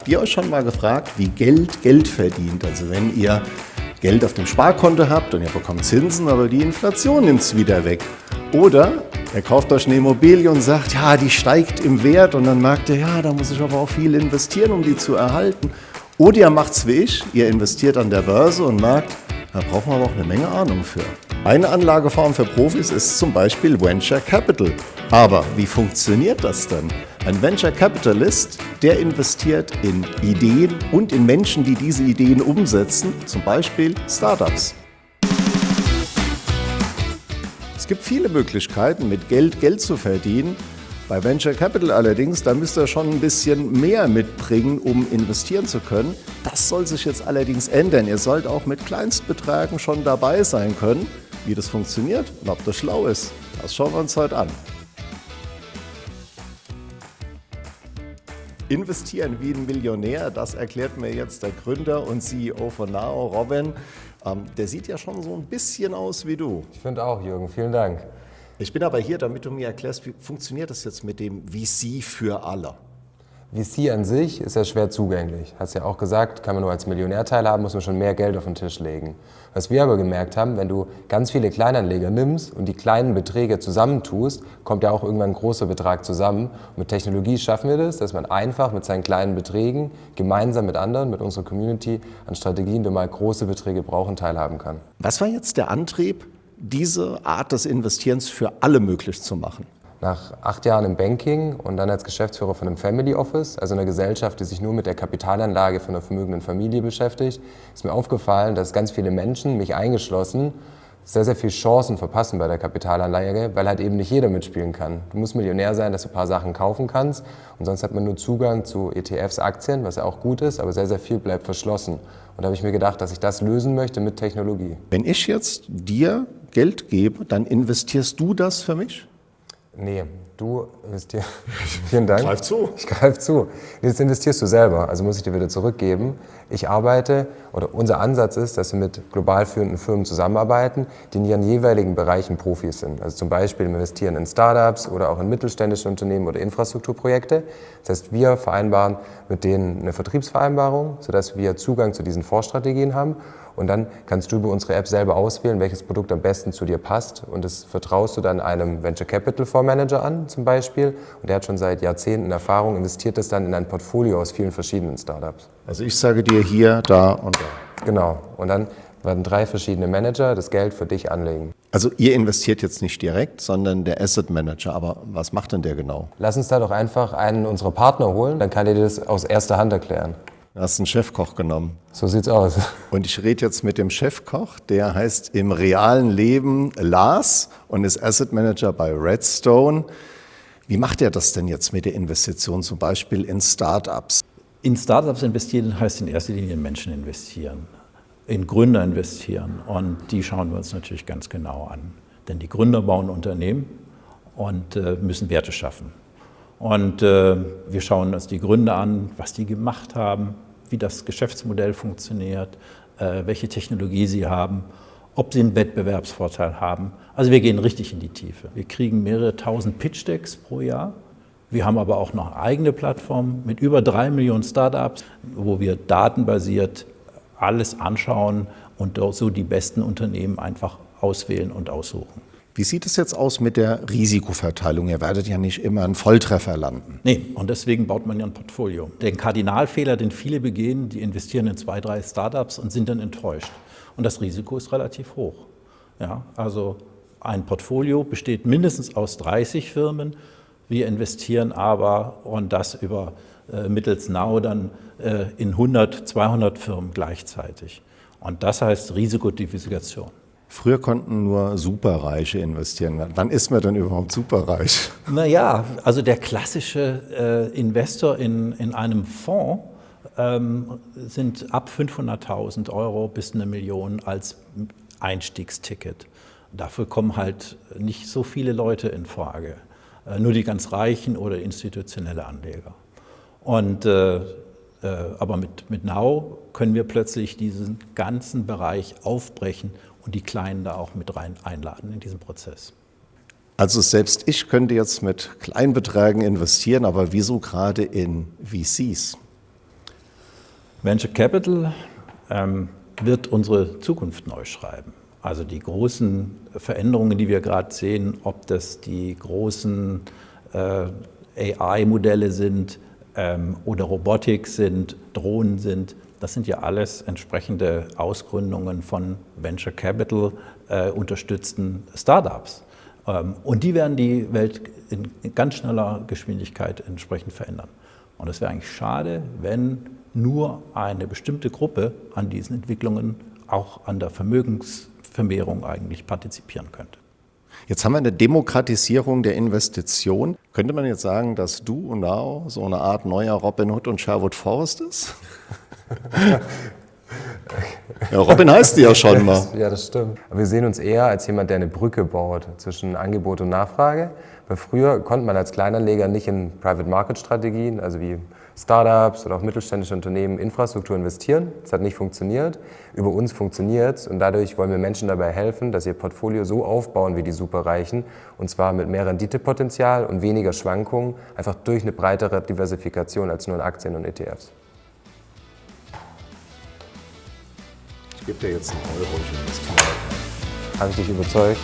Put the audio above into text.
ihr euch schon mal gefragt, wie Geld verdient? Also wenn ihr Geld auf dem Sparkonto habt und ihr bekommt Zinsen, aber die Inflation nimmt es wieder weg. Oder ihr kauft euch eine Immobilie und sagt, ja, die steigt im Wert und dann merkt ihr, ja, da muss ich aber auch viel investieren, um die zu erhalten. Oder ihr macht es wie ich, ihr investiert an der Börse und merkt, da braucht man aber auch eine Menge Ahnung für. Eine Anlageform für Profis ist zum Beispiel Venture Capital. Aber wie funktioniert das denn? Ein Venture Capitalist, der investiert in Ideen und in Menschen, die diese Ideen umsetzen, zum Beispiel Startups. Es gibt viele Möglichkeiten, mit Geld zu verdienen. Bei Venture Capital allerdings, da müsst ihr schon ein bisschen mehr mitbringen, um investieren zu können. Das soll sich jetzt allerdings ändern. Ihr sollt auch mit Kleinstbeträgen schon dabei sein können. Wie das funktioniert und ob das schlau ist, das schauen wir uns heute an. Investieren wie ein Millionär, das erklärt mir jetzt der Gründer und CEO von Nao, Robin. Der sieht ja schon so ein bisschen aus wie du. Ich finde auch, Jürgen. Vielen Dank. Ich bin aber hier, damit du mir erklärst, wie funktioniert das jetzt mit dem VC für alle? VC an sich ist ja schwer zugänglich. Hast ja auch gesagt, kann man nur als Millionär teilhaben, muss man schon mehr Geld auf den Tisch legen. Was wir aber gemerkt haben, wenn du ganz viele Kleinanleger nimmst und die kleinen Beträge zusammentust, kommt ja auch irgendwann ein großer Betrag zusammen. Und mit Technologie schaffen wir das, dass man einfach mit seinen kleinen Beträgen gemeinsam mit anderen, mit unserer Community an Strategien, die mal große Beträge brauchen, teilhaben kann. Was war jetzt der Antrieb, diese Art des Investierens für alle möglich zu machen? Nach 8 Jahren im Banking und dann als Geschäftsführer von einem Family Office, also einer Gesellschaft, die sich nur mit der Kapitalanlage von einer vermögenden Familie beschäftigt, ist mir aufgefallen, dass ganz viele Menschen, mich eingeschlossen, sehr, sehr viele Chancen verpassen bei der Kapitalanlage, weil halt eben nicht jeder mitspielen kann. Du musst Millionär sein, dass du ein paar Sachen kaufen kannst und sonst hat man nur Zugang zu ETFs, Aktien, was ja auch gut ist, aber sehr, sehr viel bleibt verschlossen. Und da habe ich mir gedacht, dass ich das lösen möchte mit Technologie. Wenn ich jetzt dir Geld gebe, dann investierst du das für mich? Nee, du investierst. Vielen Dank. Greif zu. Ich greife zu. Jetzt investierst du selber, also muss ich dir wieder zurückgeben. Ich arbeite, oder unser Ansatz ist, dass wir mit global führenden Firmen zusammenarbeiten, die in ihren jeweiligen Bereichen Profis sind. Also zum Beispiel investieren in Startups oder auch in mittelständische Unternehmen oder Infrastrukturprojekte. Das heißt, wir vereinbaren mit denen eine Vertriebsvereinbarung, sodass wir Zugang zu diesen Fondsstrategien haben. Und dann kannst du über unsere App selber auswählen, welches Produkt am besten zu dir passt. Und das vertraust du dann einem Venture Capital Fondsmanager an, zum Beispiel. Und der hat schon seit Jahrzehnten Erfahrung, investiert das dann in ein Portfolio aus vielen verschiedenen Startups. Also ich sage dir hier, da und da. Genau. Und dann werden 3 verschiedene Manager das Geld für dich anlegen. Also ihr investiert jetzt nicht direkt, sondern der Asset Manager. Aber was macht denn der genau? Lass uns da doch einfach einen unserer Partner holen, dann kann er dir das aus erster Hand erklären. Du hast einen Chefkoch genommen. So sieht's aus. Und ich rede jetzt mit dem Chefkoch, der heißt im realen Leben Lars und ist Asset Manager bei Redstone. Wie macht er das denn jetzt mit der Investition, zum Beispiel in Startups? In Startups investieren heißt in erster Linie in Menschen investieren, in Gründer investieren. Und die schauen wir uns natürlich ganz genau an. Denn die Gründer bauen Unternehmen und müssen Werte schaffen. Und wir schauen uns die Gründer an, was die gemacht haben, wie das Geschäftsmodell funktioniert, welche Technologie sie haben, ob sie einen Wettbewerbsvorteil haben. Also wir gehen richtig in die Tiefe. Wir kriegen mehrere tausend Pitch-Decks pro Jahr. Wir haben aber auch noch eine eigene Plattform mit über 3 Millionen Startups, wo wir datenbasiert alles anschauen und so die besten Unternehmen einfach auswählen und aussuchen. Wie sieht es jetzt aus mit der Risikoverteilung? Ihr werdet ja nicht immer einen Volltreffer landen. Nee, und deswegen baut man ja ein Portfolio. Den Kardinalfehler, den viele begehen, die investieren in 2, 3 Startups und sind dann enttäuscht. Und das Risiko ist relativ hoch. Ja, also ein Portfolio besteht mindestens aus 30 Firmen. Wir investieren aber, und das über mittels Nao dann in 100, 200 Firmen gleichzeitig. Und das heißt Risikodiversifikation. Früher konnten nur Superreiche investieren. Wann ist man denn überhaupt superreich? Naja, also der klassische Investor in einem Fonds sind ab 500.000 € bis 1 Million als Einstiegsticket. Dafür kommen halt nicht so viele Leute in Frage. Nur die ganz Reichen oder institutionelle Anleger. Und aber mit Nao können wir plötzlich diesen ganzen Bereich aufbrechen und die Kleinen da auch mit rein einladen in diesen Prozess. Also selbst ich könnte jetzt mit Kleinbeträgen investieren, aber wieso gerade in VCs? Venture Capital wird unsere Zukunft neu schreiben. Also die großen Veränderungen, die wir gerade sehen, ob das die großen AI-Modelle sind oder Robotik sind, Drohnen sind, das sind ja alles entsprechende Ausgründungen von Venture Capital unterstützten Startups. Und die werden die Welt in ganz schneller Geschwindigkeit entsprechend verändern. Und es wäre eigentlich schade, wenn nur eine bestimmte Gruppe an diesen Entwicklungen auch an der Vermögensvermehrung eigentlich partizipieren könnte. Jetzt haben wir eine Demokratisierung der Investition. Könnte man jetzt sagen, dass Do Now so eine Art neuer Robin Hood und Sherwood Forest ist? Ja, Robin heißt die ja schon mal. Ja, das stimmt. Aber wir sehen uns eher als jemand, der eine Brücke baut zwischen Angebot und Nachfrage. Weil früher konnte man als Kleinanleger nicht in Private-Market-Strategien, also wie Startups oder auch mittelständische Unternehmen, Infrastruktur investieren. Das hat nicht funktioniert. Über uns funktioniert es und dadurch wollen wir Menschen dabei helfen, dass ihr Portfolio so aufbauen wie die Superreichen und zwar mit mehr Renditepotenzial und weniger Schwankungen, einfach durch eine breitere Diversifikation als nur in Aktien und ETFs. Ich gebe dir jetzt einen Euro, ich investiere. Habe ich dich überzeugt?